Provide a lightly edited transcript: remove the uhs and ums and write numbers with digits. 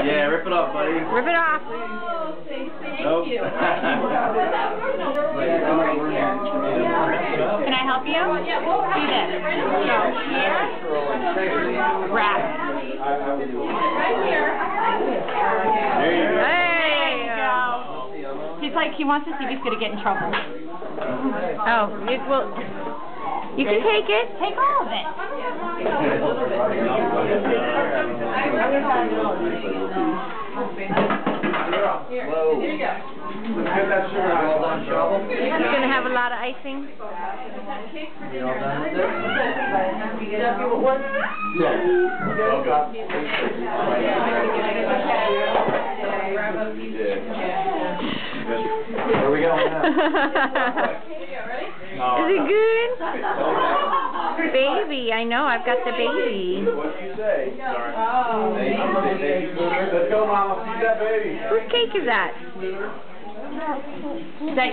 Yeah, rip it off, buddy. Rip it off. Nope. Can I help you? Do this. So here, wrap. There you go. He's like, he wants to see if he's going to get in trouble. Oh, you can take it. Take all of it. He's going to have a lot of icing. Where are we going now? Is it good? Baby, I know, I've got the baby. What'd you say? Let's go, Mama. See that baby. Whose cake is that? Is that